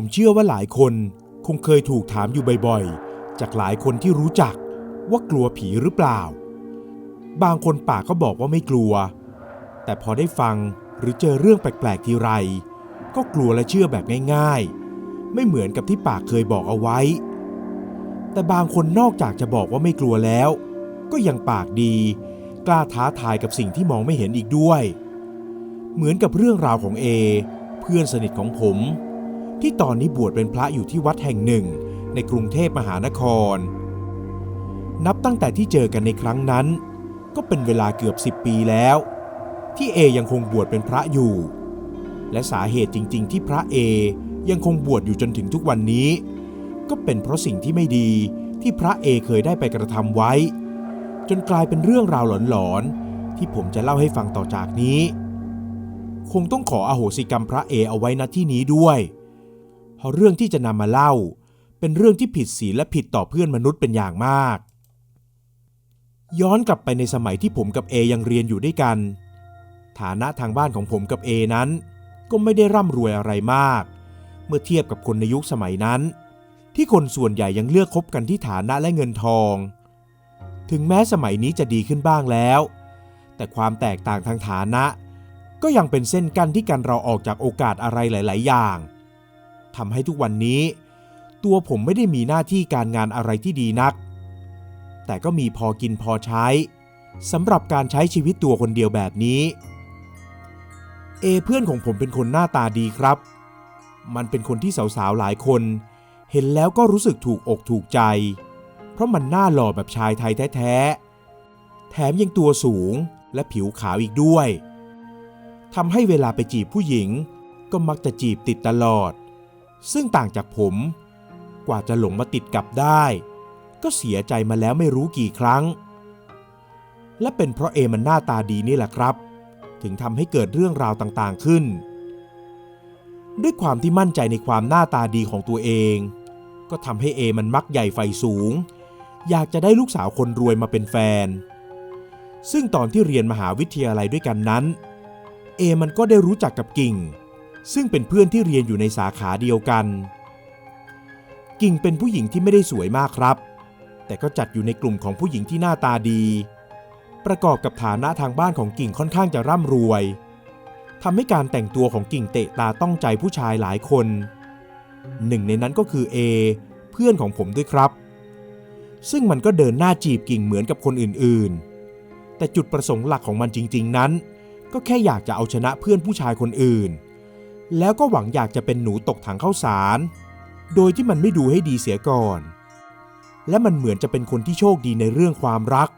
ผมเชื่อว่าหลายคนคงเคยถูกถามอยู่บ่อยๆจากหลายคนที่รู้จักว่ากลัวผีหรือเปล่าบางคนปากก็บอกว่าไม่กลัวแต่พอได้ฟังหรือเจอเรื่องแปลกๆทีไรก็กลัวและเชื่อแบบง่ายๆไม่เหมือนกับที่ปากเคยบอกเอาไว้แต่บางคนนอกจากจะบอกว่าไม่กลัวแล้วก็ยังปากดีกล้าท้าทายกับสิ่งที่มองไม่เห็นอีกด้วยเหมือนกับเรื่องราวของเอเพื่อนสนิทของผมที่ตอนนี้บวชเป็นพระอยู่ที่วัดแห่งหนึ่งในกรุงเทพมหานครนับตั้งแต่ที่เจอกันในครั้งนั้นก็เป็นเวลาเกือบ10 ปีแล้วที่เอยังคงบวชเป็นพระอยู่และสาเหตุจริงๆที่พระเอยังคงบวชอยู่จนถึงทุกวันนี้ก็เป็นเพราะสิ่งที่ไม่ดีที่พระเอเคยได้ไปกระทำไว้จนกลายเป็นเรื่องราวหลอนๆที่ผมจะเล่าให้ฟังต่อจากนี้คงต้องขออโหสิกรรมพระเอเอาไว้ณที่นี้ด้วยเพราะเรื่องที่จะนำมาเล่าเป็นเรื่องที่ผิดศีลและผิดต่อเพื่อนมนุษย์เป็นอย่างมากย้อนกลับไปในสมัยที่ผมกับเอยังเรียนอยู่ด้วยกันฐานะทางบ้านของผมกับเอนั้นก็ไม่ได้ร่ำรวยอะไรมากเมื่อเทียบกับคนในยุคสมัยนั้นที่คนส่วนใหญ่ยังเลือกคบกันที่ฐานะและเงินทองถึงแม้สมัยนี้จะดีขึ้นบ้างแล้วแต่ความแตกต่างทางฐานะก็ยังเป็นเส้นกั้นที่กันเราออกจากโอกาสอะไรหลายๆอย่างทำให้ทุกวันนี้ตัวผมไม่ได้มีหน้าที่การงานอะไรที่ดีนักแต่ก็มีพอกินพอใช้สำหรับการใช้ชีวิตตัวคนเดียวแบบนี้เอเพื่อนของผมเป็นคนหน้าตาดีครับมันเป็นคนที่สาวๆหลายคนเห็นแล้วก็รู้สึกถูกอกถูกใจเพราะมันหน้าหล่อแบบชายไทยแท้ๆแถมยังตัวสูงและผิวขาวอีกด้วยทำให้เวลาไปจีบผู้หญิงก็มักจะจีบติดตลอดซึ่งต่างจากผมกว่าจะหลงมาติดกับได้ก็เสียใจมาแล้วไม่รู้กี่ครั้งและเป็นเพราะเอมันหน้าตาดีนี่แหละครับถึงทำให้เกิดเรื่องราวต่างๆขึ้นด้วยความที่มั่นใจในความหน้าตาดีของตัวเองก็ทำให้เอมันมักใหญ่ไฟสูงอยากจะได้ลูกสาวคนรวยมาเป็นแฟนซึ่งตอนที่เรียนมหาวิทยาลัยด้วยกันนั้นเอมันก็ได้รู้จักกับกิ่งซึ่งเป็นเพื่อนที่เรียนอยู่ในสาขาเดียวกันกิ่งเป็นผู้หญิงที่ไม่ได้สวยมากครับแต่ก็จัดอยู่ในกลุ่มของผู้หญิงที่หน้าตาดีประกอบกับฐานะทางบ้านของกิ่งค่อนข้างจะร่ำรวยทำให้การแต่งตัวของกิ่งเตะตาต้องใจผู้ชายหลายคนหนึ่งในนั้นก็คือเอเพื่อนของผมด้วยครับซึ่งมันก็เดินหน้าจีบกิ่งเหมือนกับคนอื่นๆแต่จุดประสงค์หลักของมันจริงๆนั้นก็แค่อยากจะเอาชนะเพื่อนผู้ชายคนอื่นแล้วก็หวังอยากจะเป็นหนูตกถังข้าวสารโดยที่มันไม่ดูให้ดีเสียก่อนและมันเหมือนจะเป็นคนที่โชคดีในเรื่องความรัก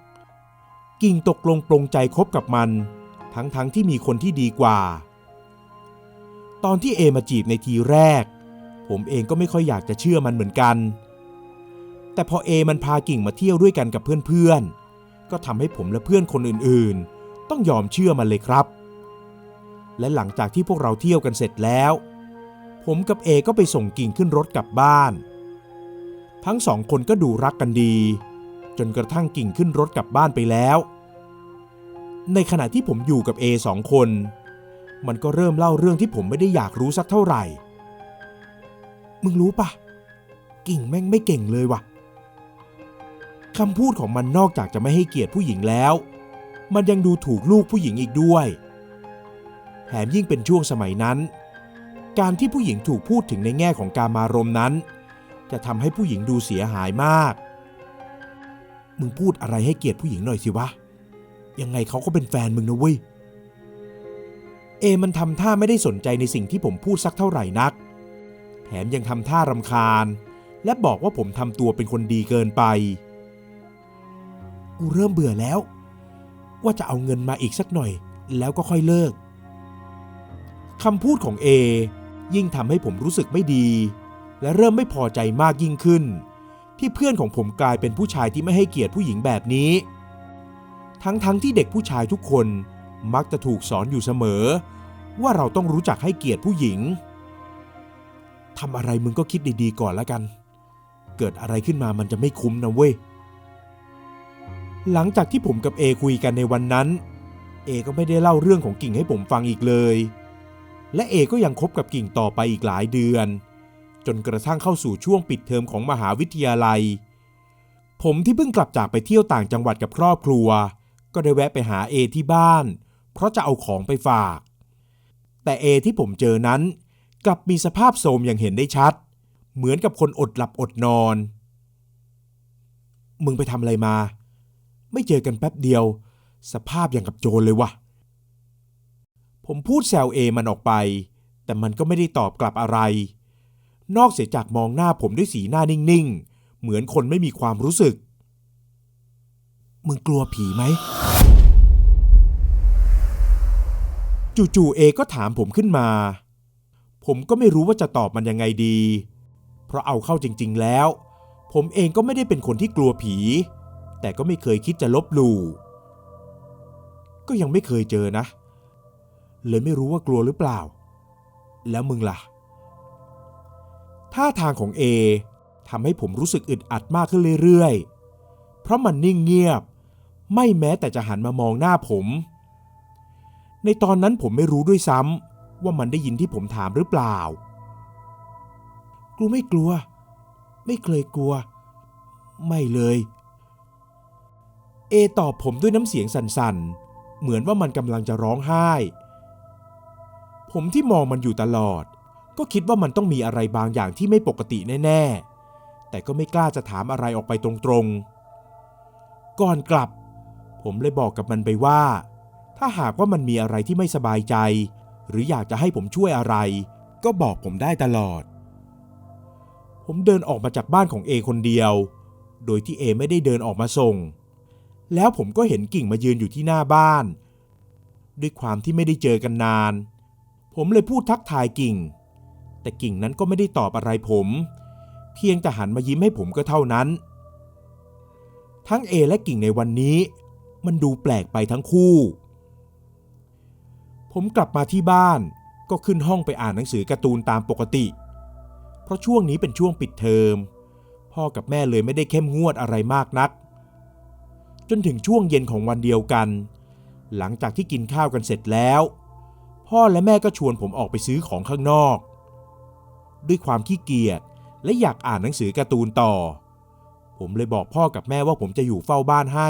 กิ่งตกลงปลงใจคบกับมันทั้งที่มีคนที่ดีกว่าตอนที่เอมาจีบในทีแรกผมเองก็ไม่ค่อยอยากจะเชื่อมันเหมือนกันแต่พอเอมันพากิ่งมาเที่ยวด้วยกันกับเพื่อนๆก็ทำให้ผมและเพื่อนคนอื่นๆต้องยอมเชื่อมันเลยครับและหลังจากที่พวกเราเที่ยวกันเสร็จแล้วผมกับเอก็ไปส่งกิ่งขึ้นรถกลับบ้านทั้งสองคนก็ดูรักกันดีจนกระทั่งกิ่งขึ้นรถกลับบ้านไปแล้วในขณะที่ผมอยู่กับเอ2 คนมันก็เริ่มเล่าเรื่องที่ผมไม่ได้อยากรู้สักเท่าไหร่มึงรู้ปะกิ่งแม่งไม่เก่งเลยว่ะคำพูดของมันนอกจากจะไม่ให้เกียรติผู้หญิงแล้วมันยังดูถูกลูกผู้หญิงอีกด้วยแถมยิ่งเป็นช่วงสมัยนั้นการที่ผู้หญิงถูกพูดถึงในแง่ของกามารมณ์นั้นจะทำให้ผู้หญิงดูเสียหายมากมึงพูดอะไรให้เกียรติผู้หญิงหน่อยสิวะยังไงเขาก็เป็นแฟนมึงนะเว้ยเอมันทำท่าไม่ได้สนใจในสิ่งที่ผมพูดสักเท่าไหร่นักแถมยังทำท่ารำคาญและบอกว่าผมทำตัวเป็นคนดีเกินไปกูเริ่มเบื่อแล้วว่าจะเอาเงินมาอีกสักหน่อยแล้วก็ค่อยเลิกคำพูดของเอยิ่งทำให้ผมรู้สึกไม่ดีและเริ่มไม่พอใจมากยิ่งขึ้นที่เพื่อนของผมกลายเป็นผู้ชายที่ไม่ให้เกียรติผู้หญิงแบบนี้ทั้งที่เด็กผู้ชายทุกคนมักจะถูกสอนอยู่เสมอว่าเราต้องรู้จักให้เกียรติผู้หญิงทำอะไรมึงก็คิดดีๆก่อนละกันเกิดอะไรขึ้นมามันจะไม่คุ้มนะเว้ยหลังจากที่ผมกับเอคุยกันในวันนั้นเอก็ไม่ได้เล่าเรื่องของกิ่งให้ผมฟังอีกเลยและเอก็ยังคบกับกิ่งต่อไปอีกหลายเดือน จนกระทั่งเข้าสู่ช่วงปิดเทอมของมหาวิทยาลัยผมที่เพิ่งกลับจากไปเที่ยวต่างจังหวัดกับครอบครัวก็ได้แวะไปหาเอที่บ้านเพราะจะเอาของไปฝากแต่เอที่ผมเจอนั้นกลับมีสภาพโทรมอย่างเห็นได้ชัดเหมือนกับคนอดหลับอดนอนมึงไปทำอะไรมาไม่เจอกันแป๊บเดียวสภาพอย่างกับโจรเลยวะผมพูดแซวเอมันออกไปแต่มันก็ไม่ได้ตอบกลับอะไรนอกเสียจากมองหน้าผมด้วยสีหน้านิ่งๆเหมือนคนไม่มีความรู้สึกมึงกลัวผีไหมจู่ๆเอก็ถามผมขึ้นมาผมก็ไม่รู้ว่าจะตอบมันยังไงดีเพราะเอาเข้าจริงๆแล้วผมเองก็ไม่ได้เป็นคนที่กลัวผีแต่ก็ไม่เคยคิดจะลบหลู่ก็ยังไม่เคยเจอนะเลยไม่รู้ว่ากลัวหรือเปล่าแล้วมึงล่ะท่าทางของเอทำให้ผมรู้สึกอึดอัดมากขึ้นเรื่อยๆเพราะมันนิ่งเงียบไม่แม้แต่จะหันมามองหน้าผมในตอนนั้นผมไม่รู้ด้วยซ้ำว่ามันได้ยินที่ผมถามหรือเปล่ากลัวไม่กลัวไม่เคยกลัวไม่เลยเอตอบผมด้วยน้ำเสียงสั่นๆเหมือนว่ามันกำลังจะร้องไห้ผมที่มองมันอยู่ตลอดก็คิดว่ามันต้องมีอะไรบางอย่างที่ไม่ปกติแน่ๆแต่ก็ไม่กล้าจะถามอะไรออกไปตรงๆก่อนกลับผมเลยบอกกับมันไปว่าถ้าหากว่ามันมีอะไรที่ไม่สบายใจหรืออยากจะให้ผมช่วยอะไรก็บอกผมได้ตลอดผมเดินออกมาจากบ้านของเอคนเดียวโดยที่เอไม่ได้เดินออกมาส่งแล้วผมก็เห็นกิ่งมายืนอยู่ที่หน้าบ้านด้วยความที่ไม่ได้เจอกันนานผมเลยพูดทักทายกิ่งแต่กิ่งนั้นก็ไม่ได้ตอบอะไรผมเพียงแต่หันมายิ้มให้ผมก็เท่านั้นทั้งเอและกิ่งในวันนี้มันดูแปลกไปทั้งคู่ผมกลับมาที่บ้านก็ขึ้นห้องไปอ่านหนังสือการ์ตูนตามปกติเพราะช่วงนี้เป็นช่วงปิดเทอมพ่อกับแม่เลยไม่ได้เข้มงวดอะไรมากนักจนถึงช่วงเย็นของวันเดียวกันหลังจากที่กินข้าวกันเสร็จแล้วพ่อและแม่ก็ชวนผมออกไปซื้อของข้างนอกด้วยความขี้เกียจและอยากอ่านหนังสือการ์ตูนต่อผมเลยบอกพ่อกับแม่ว่าผมจะอยู่เฝ้าบ้านให้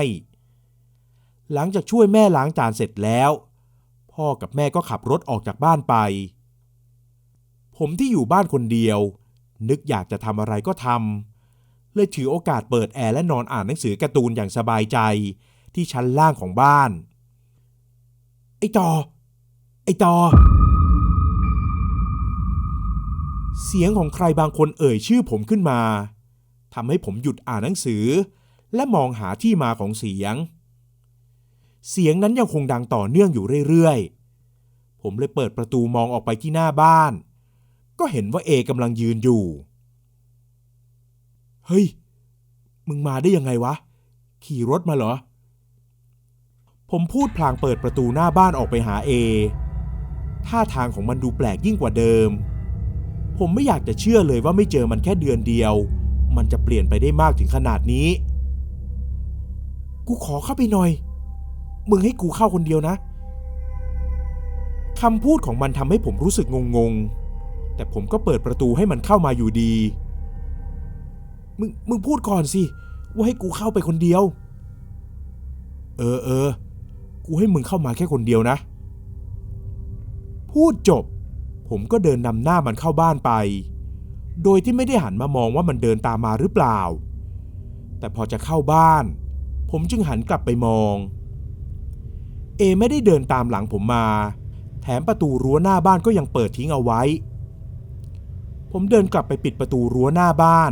หลังจากช่วยแม่ล้างจานเสร็จแล้วพ่อกับแม่ก็ขับรถออกจากบ้านไปผมที่อยู่บ้านคนเดียวนึกอยากจะทำอะไรก็ทำเลยถือโอกาสเปิดแอร์และนอนอ่านหนังสือการ์ตูนอย่างสบายใจที่ชั้นล่างของบ้านไอ้ต่อเสียงของใครบางคนเอ่ยชื่อผมขึ้นมาทำให้ผมหยุดอ่านหนังสือและมองหาที่มาของเสียงนั้นยังคงดังต่อเนื่องอยู่เรื่อยๆผมเลยเปิดประตูมองออกไปที่หน้าบ้านก็เห็นว่าเอกำลังยืนอยู่เฮ้ยมึงมาได้ยังไงวะขี่รถมาเหรอผมพูดพลางเปิดประตูหน้าบ้านออกไปหาเอท่าทางของมันดูแปลกยิ่งกว่าเดิมผมไม่อยากจะเชื่อเลยว่าไม่เจอมันแค่เดือนเดียวมันจะเปลี่ยนไปได้มากถึงขนาดนี้กูขอเข้าไปหน่อยมึงให้กูเข้าคนเดียวนะคำพูดของมันทำให้ผมรู้สึกงงๆแต่ผมก็เปิดประตูให้มันเข้ามาอยู่ดีมึงพูดก่อนสิว่าให้กูเข้าไปคนเดียวเออกูให้มึงเข้ามาแค่คนเดียวนะพูดจบผมก็เดินนำหน้ามันเข้าบ้านไปโดยที่ไม่ได้หันมามองว่ามันเดินตามมาหรือเปล่าแต่พอจะเข้าบ้านผมจึงหันกลับไปมองเอไม่ได้เดินตามหลังผมมาแถมประตูรั้วหน้าบ้านก็ยังเปิดทิ้งเอาไว้ผมเดินกลับไปปิดประตูรั้วหน้าบ้าน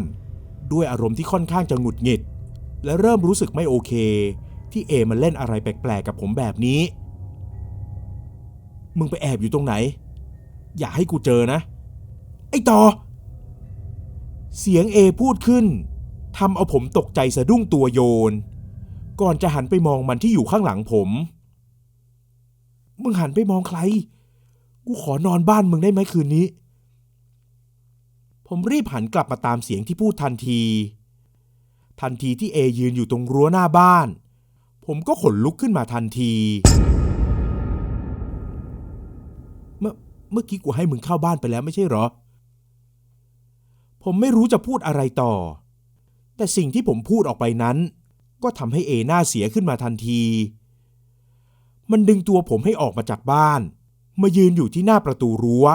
ด้วยอารมณ์ที่ค่อนข้างจะหงุดหงิดและเริ่มรู้สึกไม่โอเคที่เอมันเล่นอะไรแปลกๆกับผมแบบนี้มึงไปแอบอยู่ตรงไหนอย่าให้กูเจอนะไอ้ต่อเสียงเอพูดขึ้นทำเอาผมตกใจสะดุ้งตัวโยนก่อนจะหันไปมองมันที่อยู่ข้างหลังผมมึงหันไปมองใครกูขอนอนบ้านมึงได้ไหมคืนนี้ผมรีบหันกลับมาตามเสียงที่พูดทันทีที่เอยืนอยู่ตรงรั้วหน้าบ้านผมก็ขนลุกขึ้นมาทันทีเมื่อกี้กูให้มึงเข้าบ้านไปแล้วไม่ใช่เหรอ ผมไม่รู้จะพูดอะไรต่อแต่สิ่งที่ผมพูดออกไปนั้นก็ทำให้เอหน้าเสียขึ้นมาทันทีมันดึงตัวผมให้ออกมาจากบ้านมายืนอยู่ที่หน้าประตูรั้ว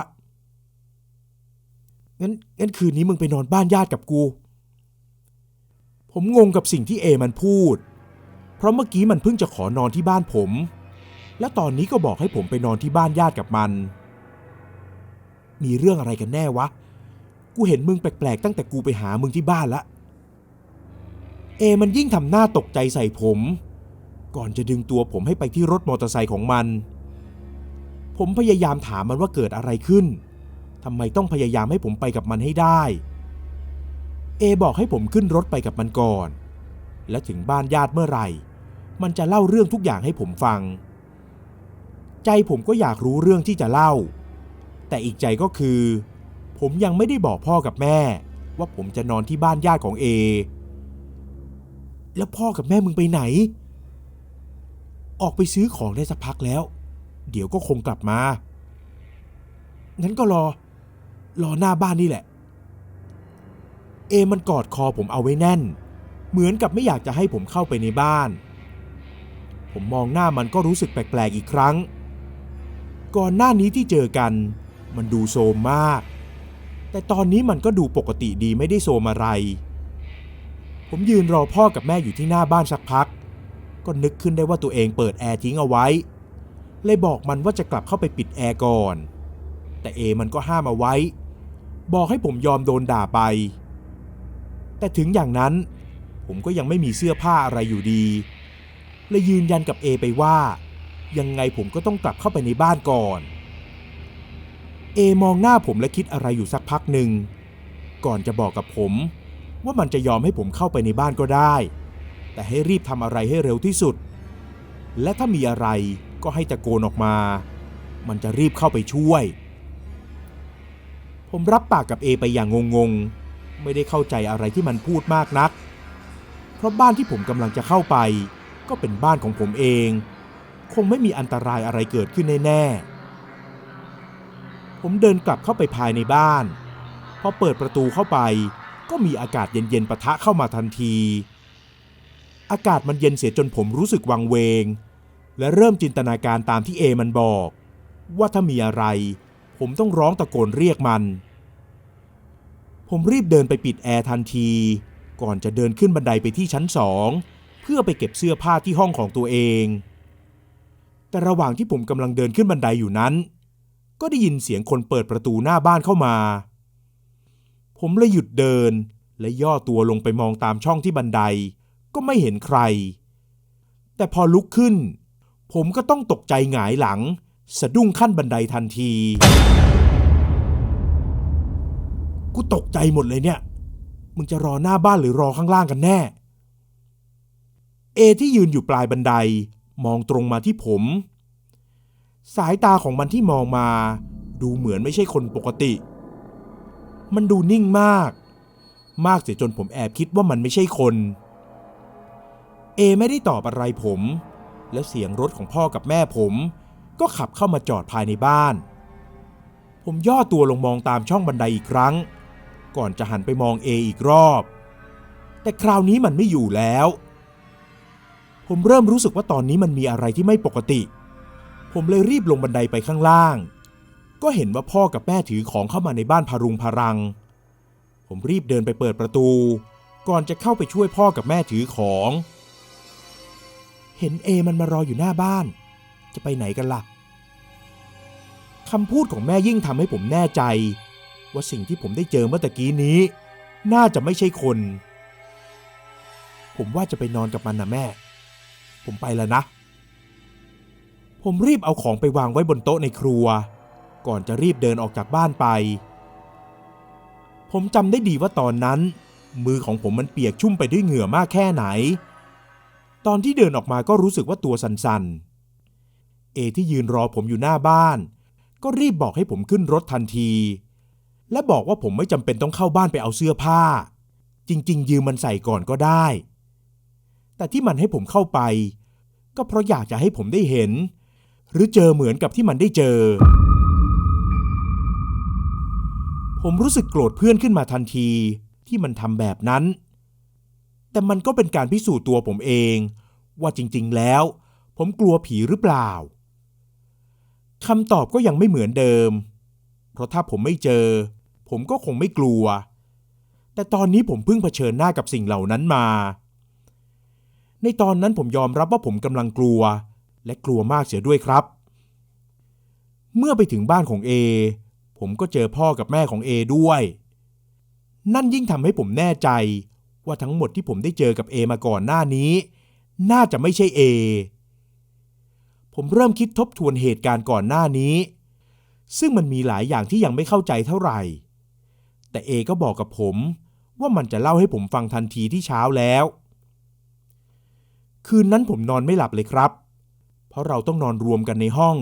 งั้นคืนนี้มึงไปนอนบ้านญาติกับกูผมงงกับสิ่งที่เอมันพูดเพราะเมื่อกี้มันเพิ่งจะขอนอนที่บ้านผมและตอนนี้ก็บอกให้ผมไปนอนที่บ้านญาติกับมันมีเรื่องอะไรกันแน่วะกูเห็นมึงแปลกๆตั้งแต่กูไปหามึงที่บ้านละเอมันยิ่งทำหน้าตกใจใส่ผมก่อนจะดึงตัวผมให้ไปที่รถมอเตอร์ไซค์ของมันผมพยายามถามมันว่าเกิดอะไรขึ้นทำไมต้องพยายามให้ผมไปกับมันให้ได้เอบอกให้ผมขึ้นรถไปกับมันก่อนและถึงบ้านญาติเมื่อไหร่มันจะเล่าเรื่องทุกอย่างให้ผมฟังใจผมก็อยากรู้เรื่องที่จะเล่าแต่อีกใจก็คือผมยังไม่ได้บอกพ่อกับแม่ว่าผมจะนอนที่บ้านญาติของเอแล้วพ่อกับแม่มึงไปไหนออกไปซื้อของได้สักพักแล้วเดี๋ยวก็คงกลับมางั้นก็รอหน้าบ้านนี่แหละเอมันกอดคอผมเอาไว้แน่นเหมือนกับไม่อยากจะให้ผมเข้าไปในบ้านผมมองหน้ามันก็รู้สึกแปลกๆอีกครั้งก่อนหน้านี้ที่เจอกันมันดูโทรมมากแต่ตอนนี้มันก็ดูปกติดีไม่ได้โทรมอะไรผมยืนรอพ่อกับแม่อยู่ที่หน้าบ้านสักพักก็นึกขึ้นได้ว่าตัวเองเปิดแอร์ทิ้งเอาไว้เลยบอกมันว่าจะกลับเข้าไปปิดแอร์ก่อนแต่เอมันก็ห้ามเอาไว้บอกให้ผมยอมโดนด่าไปแต่ถึงอย่างนั้นผมก็ยังไม่มีเสื้อผ้าอะไรอยู่ดีเลยยืนยันกับเอไปว่ายังไงผมก็ต้องกลับเข้าไปในบ้านก่อนเอมองหน้าผมและคิดอะไรอยู่สักพักหนึ่งก่อนจะบอกกับผมว่ามันจะยอมให้ผมเข้าไปในบ้านก็ได้แต่ให้รีบทำอะไรให้เร็วที่สุดและถ้ามีอะไรก็ให้ตะโกนออกมามันจะรีบเข้าไปช่วยผมรับปากกับเอไปอย่างงงๆไม่ได้เข้าใจอะไรที่มันพูดมากนักเพราะบ้านที่ผมกำลังจะเข้าไปก็เป็นบ้านของผมเองคงไม่มีอันตรายอะไรเกิดขึ้นแน่ๆผมเดินกลับเข้าไปภายในบ้านพอเปิดประตูเข้าไปก็มีอากาศเย็นๆปะทะเข้ามาทันทีอากาศมันเย็นเสียจนผมรู้สึกวังเวงและเริ่มจินตนาการตามที่เอมันบอกว่าถ้ามีอะไรผมต้องร้องตะโกนเรียกมันผมรีบเดินไปปิดแอร์ทันทีก่อนจะเดินขึ้นบันไดไปที่ชั้น2เพื่อไปเก็บเสื้อผ้าที่ห้องของตัวเองแต่ระหว่างที่ผมกำลังเดินขึ้นบันไดอยู่นั้นก็ได้ยินเสียงคนเปิดประตูหน้าบ้านเข้ามาผมเลยหยุดเดินและย่อตัวลงไปมองตามช่องที่บันไดก็ไม่เห็นใครแต่พอลุกขึ้นผมก็ต้องตกใจหงายหลังสะดุ้งขั้นบันไดทันทีกูตกใจหมดเลยเนี่ยมึงจะรอหน้าบ้านหรือรอข้างล่างกันแน่เอที่ยืนอยู่ปลายบันไดมองตรงมาที่ผมสายตาของมันที่มองมาดูเหมือนไม่ใช่คนปกติมันดูนิ่งมากเสียจนผมแอบคิดว่ามันไม่ใช่คนเอไม่ได้ตอบอะไรผมและเสียงรถของพ่อกับแม่ผมก็ขับเข้ามาจอดภายในบ้านผมย่อตัวลงมองตามช่องบันไดอีกครั้งก่อนจะหันไปมองเออีกรอบแต่คราวนี้มันไม่อยู่แล้วผมเริ่มรู้สึกว่าตอนนี้มันมีอะไรที่ไม่ปกติผมเลยรีบลงบันไดไปข้างล่างก็เห็นว่าพ่อกับแม่ถือของเข้ามาในบ้านพารุงพารังผมรีบเดินไปเปิดประตูก่อนจะเข้าไปช่วยพ่อกับแม่ถือของเห็นเอมันมารออยู่หน้าบ้านจะไปไหนกันล่ะคำพูดของแม่ยิ่งทำให้ผมแน่ใจว่าสิ่งที่ผมได้เจอเมื่อตะกี้นี้น่าจะไม่ใช่คนผมว่าจะไปนอนกับมันนะแม่ผมไปแล้วนะผมรีบเอาของไปวางไว้บนโต๊ะในครัวก่อนจะรีบเดินออกจากบ้านไปผมจำได้ดีว่าตอนนั้นมือของผมมันเปียกชุ่มไปด้วยเหงื่อมากแค่ไหนตอนที่เดินออกมาก็รู้สึกว่าตัวสั่นๆเอที่ยืนรอผมอยู่หน้าบ้านก็รีบบอกให้ผมขึ้นรถทันทีและบอกว่าผมไม่จำเป็นต้องเข้าบ้านไปเอาเสื้อผ้าจริงๆยืมมันใส่ก่อนก็ได้แต่ที่มันให้ผมเข้าไปก็เพราะอยากจะให้ผมได้เห็นหรือเจอเหมือนกับที่มันได้เจอผ ผมรู้สึกโกรธเพื่อนขึ้นมาทันทีที่มันทำแบบนั้นแต่มันก็เป็นการพิสูจน์ตัวผมเองว่าจริงๆแล้วผมกลัวผีหรือเปล่าคำตอบก็ยังไม่เหมือนเดิมเพราะถ้าผมไม่เจอผมก็คงไม่กลัวแต่ตอนนี้ผมเพิ่งเผชิญหน้ากับสิ่งเหล่านั้นมาในตอนนั้นผมยอมรับว่าผมกำลังกลัวและกลัวมากเสียด้วยครับเมื่อไปถึงบ้านของเอผมก็เจอพ่อกับแม่ของเอด้วยนั่นยิ่งทำให้ผมแน่ใจว่าทั้งหมดที่ผมได้เจอกับเอมาก่อนหน้านี้น่าจะไม่ใช่เอผมเริ่มคิดทบทวนเหตุการณ์ก่อนหน้านี้ซึ่งมันมีหลายอย่างที่ยังไม่เข้าใจเท่าไหร่แต่เอก็บอกกับผมว่ามันจะเล่าให้ผมฟังทันทีที่เช้าแล้วคืนนั้นผมนอนไม่หลับเลยครับเพราะเราต้องนอนรวมกันในห้อง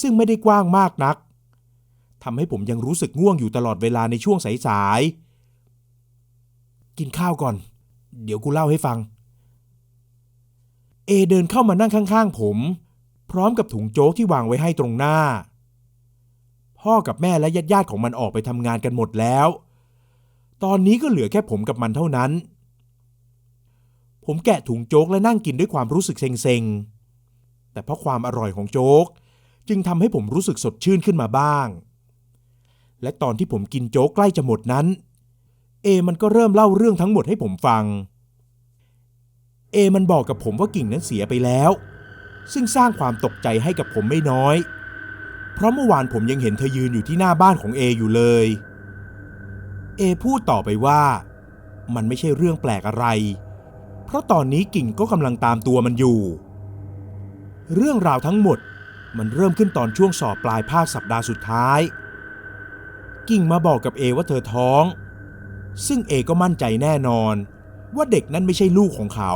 ซึ่งไม่ได้กว้างมากนักทำให้ผมยังรู้สึกง่วงอยู่ตลอดเวลาในช่วงสายๆกินข้าวก่อนเดี๋ยวกูเล่าให้ฟังเอเดินเข้ามานั่งข้างๆผมพร้อมกับถุงโจ๊กที่วางไว้ให้ตรงหน้าพ่อกับแม่และญาติๆของมันออกไปทำงานกันหมดแล้วตอนนี้ก็เหลือแค่ผมกับมันเท่านั้นผมแกะถุงโจ๊กและนั่งกินด้วยความรู้สึกเซ็งๆแต่เพราะความอร่อยของโจ๊กจึงทำให้ผมรู้สึกสดชื่นขึ้นมาบ้างและตอนที่ผมกินโจ๊กใกล้จะหมดนั้นเอมันก็เริ่มเล่าเรื่องทั้งหมดให้ผมฟังเอมันบอกกับผมว่ากิ่งนั้นเสียไปแล้วซึ่งสร้างความตกใจให้กับผมไม่น้อยเพราะเมื่อวานผมยังเห็นเธอยืนอยู่ที่หน้าบ้านของเออยู่เลยเอพูดต่อไปว่ามันไม่ใช่เรื่องแปลกอะไรเพราะตอนนี้กิ่งก็กำลังตามตัวมันอยู่เรื่องราวทั้งหมดมันเริ่มขึ้นตอนช่วงสอบปลายภาคสัปดาห์สุดท้ายกิ่งมาบอกกับเอว่าเธอท้องซึ่งเอก็มั่นใจแน่นอนว่าเด็กนั้นไม่ใช่ลูกของเขา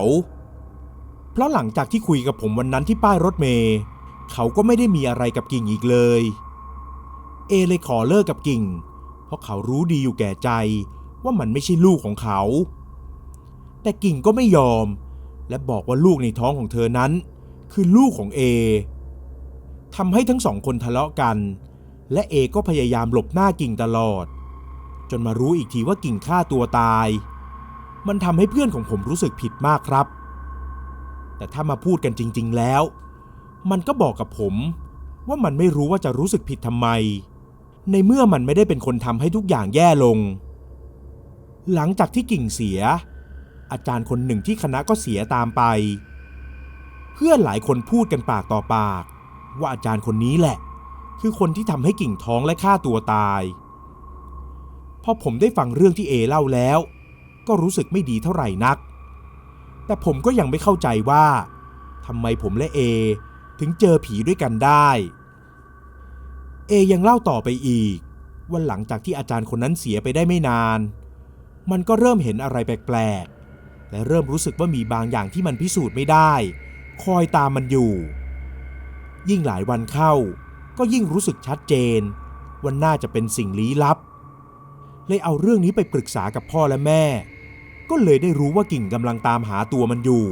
เพราะหลังจากที่คุยกับผมวันนั้นที่ป้ายรถเมล์เขาก็ไม่ได้มีอะไรกับกิ่งอีกเลยเอเลยขอเลิกกับกิ่งเพราะเขารู้ดีอยู่แก่ใจว่ามันไม่ใช่ลูกของเขาแต่กิ่งก็ไม่ยอมและบอกว่าลูกในท้องของเธอนั้นคือลูกของเอทำให้ทั้งสองคนทะเลาะกันและเอก็พยายามหลบหน้ากิ่งตลอดจนมารู้อีกทีว่ากิ่งฆ่าตัวตายมันทำให้เพื่อนของผมรู้สึกผิดมากครับแต่ถ้ามาพูดกันจริงๆแล้วมันก็บอกกับผมว่ามันไม่รู้ว่าจะรู้สึกผิดทำไมในเมื่อมันไม่ได้เป็นคนทำให้ทุกอย่างแย่ลงหลังจากที่กิ่งเสียอาจารย์คนหนึ่งที่คณะก็เสียตามไปเพื่อนหลายคนพูดกันปากต่อปากว่าอาจารย์คนนี้แหละคือคนที่ทำให้กิ่งท้องและฆ่าตัวตายพอผมได้ฟังเรื่องที่เอเล่าแล้วก็รู้สึกไม่ดีเท่าไหร่นักแต่ผมก็ยังไม่เข้าใจว่าทำไมผมและเอถึงเจอผีด้วยกันได้เอยังเล่าต่อไปอีกว่าหลังจากที่อาจารย์คนนั้นเสียไปได้ไม่นานมันก็เริ่มเห็นอะไรแปลกๆและเริ่มรู้สึกว่ามีบางอย่างที่มันพิสูจน์ไม่ได้คอยตามมันอยู่ยิ่งหลายวันเข้าก็ยิ่งรู้สึกชัดเจนว่าน่าจะเป็นสิ่งลี้ลับเลยเอาเรื่องนี้ไปปรึกษากับพ่อและแม่ก็เลยได้รู้ว่ากิ่งกำลังตามหาตัวมันอยู่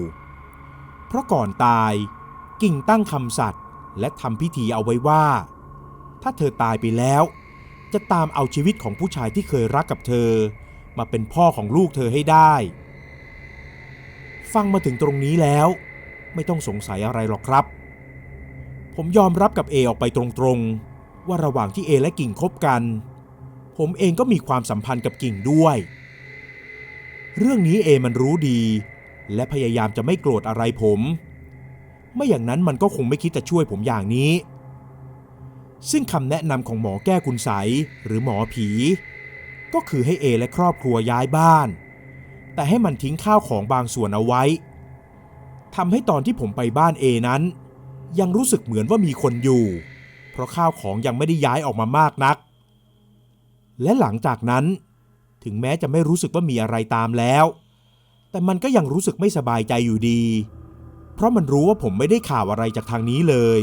เพราะก่อนตายกิ่งตั้งคำสัตย์และทำพิธีเอาไว้ว่าถ้าเธอตายไปแล้วจะตามเอาชีวิตของผู้ชายที่เคยรักกับเธอมาเป็นพ่อของลูกเธอให้ได้ฟังมาถึงตรงนี้แล้วไม่ต้องสงสัยอะไรหรอกครับผมยอมรับกับเอออกไปตรงๆว่าระหว่างที่เอและกิ่งคบกันผมเองก็มีความสัมพันธ์กับกิ่งด้วยเรื่องนี้เอมันรู้ดีและพยายามจะไม่โกรธอะไรผมไม่อย่างนั้นมันก็คงไม่คิดจะช่วยผมอย่างนี้ซึ่งคำแนะนำของหมอแก้คุณไสยหรือหมอผีก็คือให้เอและครอบครัวย้ายบ้านแต่ให้มันทิ้งข้าวของบางส่วนเอาไว้ทำให้ตอนที่ผมไปบ้านเอนั้นยังรู้สึกเหมือนว่ามีคนอยู่เพราะข้าวของยังไม่ได้ย้ายออกมามากนักและหลังจากนั้นถึงแม้จะไม่รู้สึกว่ามีอะไรตามแล้วแต่มันก็ยังรู้สึกไม่สบายใจอยู่ดีเพราะมันรู้ว่าผมไม่ได้ข่าวอะไรจากทางนี้เลย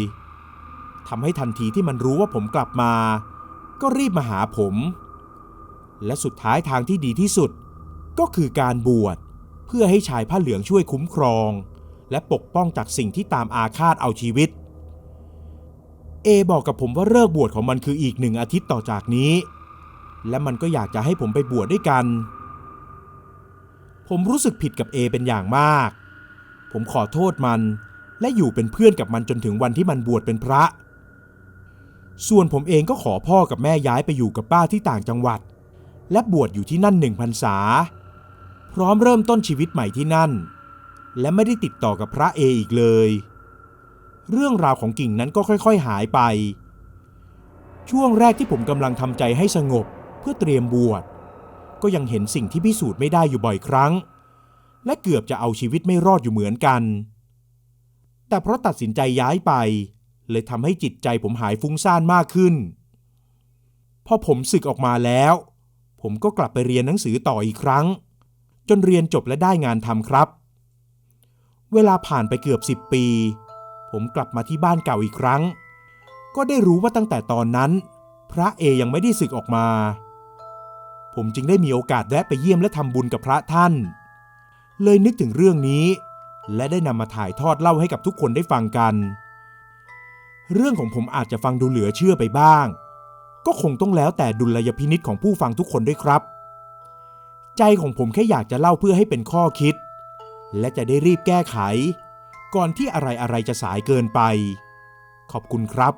ทำให้ทันทีที่มันรู้ว่าผมกลับมาก็รีบมาหาผมและสุดท้ายทางที่ดีที่สุดก็คือการบวชเพื่อให้ชายผ้าเหลืองช่วยคุ้มครองและปกป้องจากสิ่งที่ตามอาฆาตเอาชีวิตเอบอกกับผมว่าเลิกบวชของมันคืออีก1 อาทิตย์ต่อจากนี้ และมันก็อยากจะให้ผมไปบวชด้วยกันผมรู้สึกผิดกับเอเป็นอย่างมากผมขอโทษมันและอยู่เป็นเพื่อนกับมันจนถึงวันที่มันบวชเป็นพระส่วนผมเองก็ขอพ่อกับแม่ย้ายไปอยู่กับป้าที่ต่างจังหวัดและบวชอยู่ที่นั่น1 พรรษาพร้อมเริ่มต้นชีวิตใหม่ที่นั่นและไม่ได้ติดต่อกับพระเออีกเลยเรื่องราวของกิ่งนั้นก็ค่อยๆหายไปช่วงแรกที่ผมกำลังทำใจให้สงบเพื่อเตรียมบวชก็ยังเห็นสิ่งที่พิสูจน์ไม่ได้อยู่บ่อยครั้งและเกือบจะเอาชีวิตไม่รอดอยู่เหมือนกันแต่เพราะตัดสินใจย้ายไปเลยทำให้จิตใจผมหายฟุ้งซ่านมากขึ้นพอผมสึกออกมาแล้วผมก็กลับไปเรียนหนังสือต่ออีกครั้งจนเรียนจบและได้งานทำครับเวลาผ่านไปเกือบ10 ปีผมกลับมาที่บ้านเก่าอีกครั้งก็ได้รู้ว่าตั้งแต่ตอนนั้นพระเอยังไม่ได้สึกออกมาผมจึงได้มีโอกาสแวะไปเยี่ยมและทำบุญกับพระท่านเลยนึกถึงเรื่องนี้และได้นำมาถ่ายทอดเล่าให้กับทุกคนได้ฟังกันเรื่องของผมอาจจะฟังดูเหลือเชื่อไปบ้างก็คงต้องแล้วแต่ดุลยพินิจของผู้ฟังทุกคนด้วยครับใจของผมแค่อยากจะเล่าเพื่อให้เป็นข้อคิดและจะได้รีบแก้ไขก่อนที่อะไรๆจะสายเกินไปขอบคุณครับ